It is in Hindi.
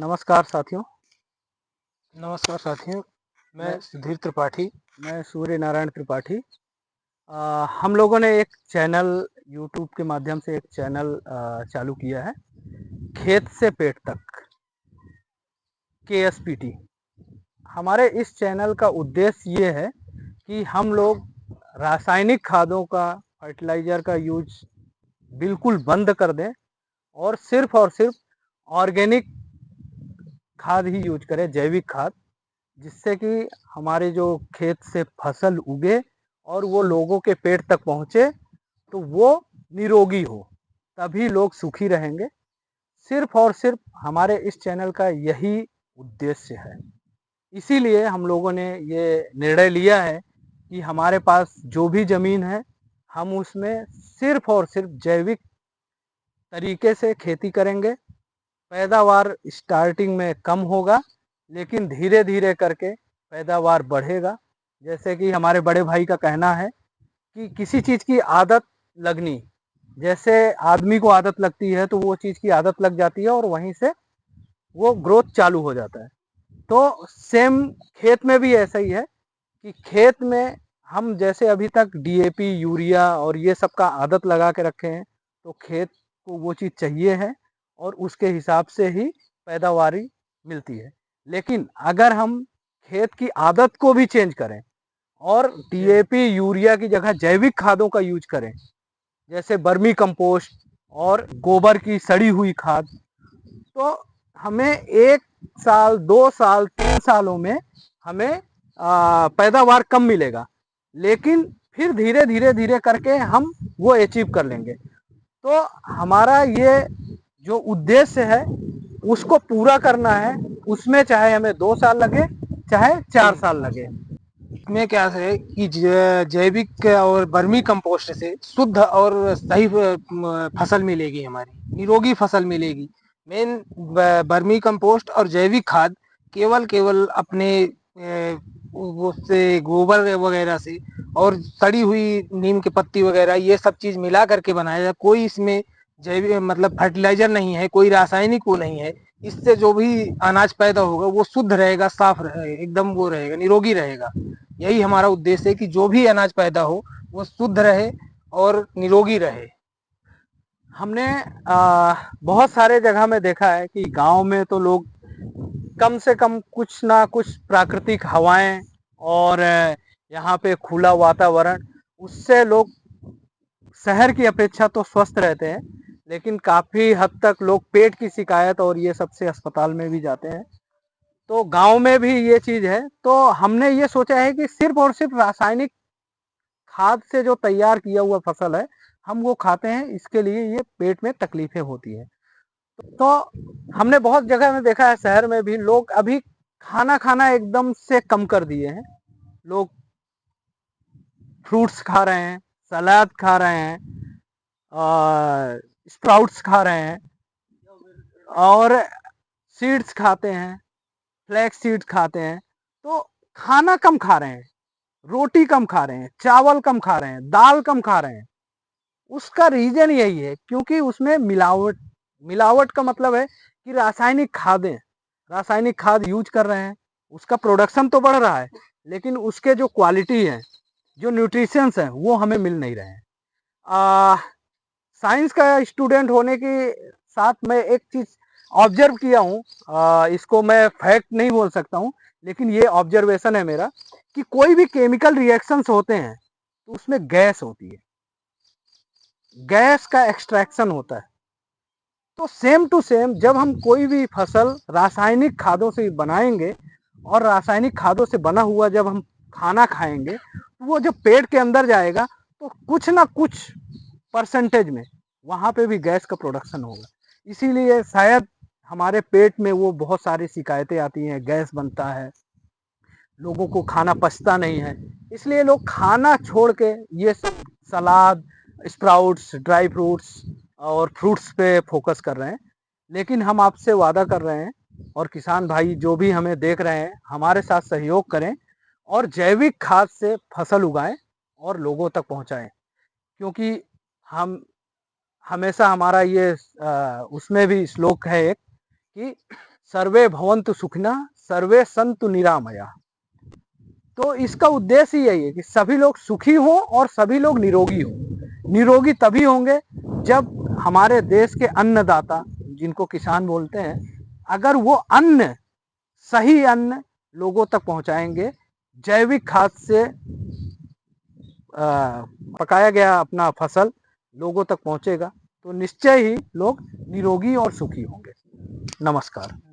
नमस्कार साथियों। नमस्कार साथियों, मैं मैं सुधीर त्रिपाठी। मैं सूर्य नारायण त्रिपाठी। हम लोगों ने एक चैनल यूट्यूब के माध्यम से एक चैनल चालू किया है, खेत से पेट तक, KSPT। हमारे इस चैनल का उद्देश्य ये है कि हम लोग रासायनिक खादों का, फर्टिलाइज़र का यूज बिल्कुल बंद कर दें और सिर्फ ऑर्गेनिक खाद ही यूज करें, जैविक खाद, जिससे कि हमारे जो खेत से फसल उगे और वो लोगों के पेट तक पहुँचे तो वो निरोगी हो, तभी लोग सुखी रहेंगे। सिर्फ और सिर्फ हमारे इस चैनल का यही उद्देश्य है। इसीलिए हम लोगों ने ये निर्णय लिया है कि हमारे पास जो भी ज़मीन है, हम उसमें सिर्फ और सिर्फ जैविक तरीके से खेती करेंगे। पैदावार स्टार्टिंग में कम होगा, लेकिन धीरे धीरे करके पैदावार बढ़ेगा। जैसे कि हमारे बड़े भाई का कहना है कि किसी चीज़ की आदत लगनी, जैसे आदमी को आदत लगती है तो वो चीज़ की आदत लग जाती है और वहीं से वो ग्रोथ चालू हो जाता है। तो सेम खेत में भी ऐसा ही है कि खेत में हम जैसे अभी तक DAP, यूरिया और ये सब का आदत लगा के रखे हैं, तो खेत को वो चीज़ चाहिए है और उसके हिसाब से ही पैदावारी मिलती है। लेकिन अगर हम खेत की आदत को भी चेंज करें और DAP, यूरिया की जगह जैविक खादों का यूज करें, जैसे बर्मी कंपोस्ट और गोबर की सड़ी हुई खाद, तो हमें 1 साल, 2 साल, 3 सालों में हमें पैदावार कम मिलेगा, लेकिन फिर धीरे धीरे धीरे करके हम वो अचीव कर लेंगे। तो हमारा ये जो उद्देश्य है उसको पूरा करना है, उसमें चाहे हमें 2 साल लगे, चाहे 4 साल लगे। इसमें क्या है कि जैविक और वर्मी कंपोस्ट से शुद्ध और सही फसल मिलेगी, हमारी निरोगी फसल मिलेगी। मेन वर्मी कंपोस्ट और जैविक खाद केवल केवल अपने वो से गोबर वगैरह से और सड़ी हुई नीम की पत्ती वगैरह ये सब चीज मिला करके बनाया जाए। कोई इसमें जैविक मतलब फर्टिलाइजर नहीं है, कोई रासायनिक वो नहीं है। इससे जो भी अनाज पैदा होगा वो शुद्ध रहेगा, साफ रहेगा, एकदम वो रहेगा, निरोगी रहेगा। यही हमारा उद्देश्य है कि जो भी अनाज पैदा हो वो शुद्ध रहे और निरोगी रहे। हमने बहुत सारे जगह में देखा है कि गांव में तो लोग कम से कम कुछ ना कुछ प्राकृतिक हवाएं और यहाँ पे खुला वातावरण, उससे लोग शहर की अपेक्षा तो स्वस्थ रहते हैं, लेकिन काफ़ी हद तक लोग पेट की शिकायत और ये सबसे अस्पताल में भी जाते हैं। तो गांव में भी ये चीज़ है, तो हमने ये सोचा है कि सिर्फ और सिर्फ रासायनिक खाद से जो तैयार किया हुआ फसल है हम वो खाते हैं, इसके लिए ये पेट में तकलीफें होती है। तो हमने बहुत जगह में देखा है, शहर में भी लोग अभी खाना खाना एकदम से कम कर दिए हैं। लोग फ्रूट्स खा रहे हैं, सलाद खा रहे हैं, स्प्राउट्स खा रहे हैं और सीड्स खाते हैं, फ्लैक्स सीड्स खाते हैं। तो खाना कम खा रहे हैं, रोटी कम खा रहे हैं, चावल कम खा रहे हैं, दाल कम खा रहे हैं। उसका रीजन यही है क्योंकि उसमें मिलावट, मिलावट का मतलब है कि रासायनिक खाद यूज कर रहे हैं। उसका प्रोडक्शन तो बढ़ रहा है, लेकिन उसके जो क्वालिटी है, जो न्यूट्रिशंस है, वो हमें मिल नहीं रहे हैं। साइंस का स्टूडेंट होने के साथ मैं एक चीज ऑब्जर्व किया हूँ, इसको मैं फैक्ट नहीं बोल सकता हूँ, लेकिन ये ऑब्जर्वेशन है मेरा कि कोई भी केमिकल रिएक्शंस होते हैं तो उसमें गैस होती है, गैस का एक्सट्रैक्शन होता है। तो सेम टू सेम जब हम कोई भी फसल रासायनिक खादों से बनाएंगे और रासायनिक खादों से बना हुआ जब हम खाना खाएंगे, तो वो जब पेट के अंदर जाएगा तो कुछ ना कुछ परसेंटेज में वहाँ पे भी गैस का प्रोडक्शन होगा। इसीलिए शायद हमारे पेट में वो बहुत सारी शिकायतें आती हैं, गैस बनता है, लोगों को खाना पचता नहीं है। इसलिए लोग खाना छोड़ के ये सब सलाद, स्प्राउट्स, ड्राई फ्रूट्स और फ्रूट्स पे फोकस कर रहे हैं। लेकिन हम आपसे वादा कर रहे हैं और किसान भाई जो भी हमें देख रहे हैं, हमारे साथ सहयोग करें और जैविक खाद से फसल उगाएं और लोगों तक पहुंचाएं। क्योंकि हम हमेशा हमारा ये उसमें भी श्लोक है एक कि सर्वे भवन्तु सुखिनः, सर्वे सन्तु निरामया। तो इसका उद्देश्य यही है कि सभी लोग सुखी हों और सभी लोग निरोगी हों। निरोगी तभी होंगे जब हमारे देश के अन्नदाता, जिनको किसान बोलते हैं, अगर वो अन्न, सही अन्न लोगों तक पहुंचाएंगे, जैविक खाद से पकाया गया अपना फसल लोगों तक पहुंचेगा, तो निश्चय ही लोग निरोगी और सुखी होंगे। नमस्कार।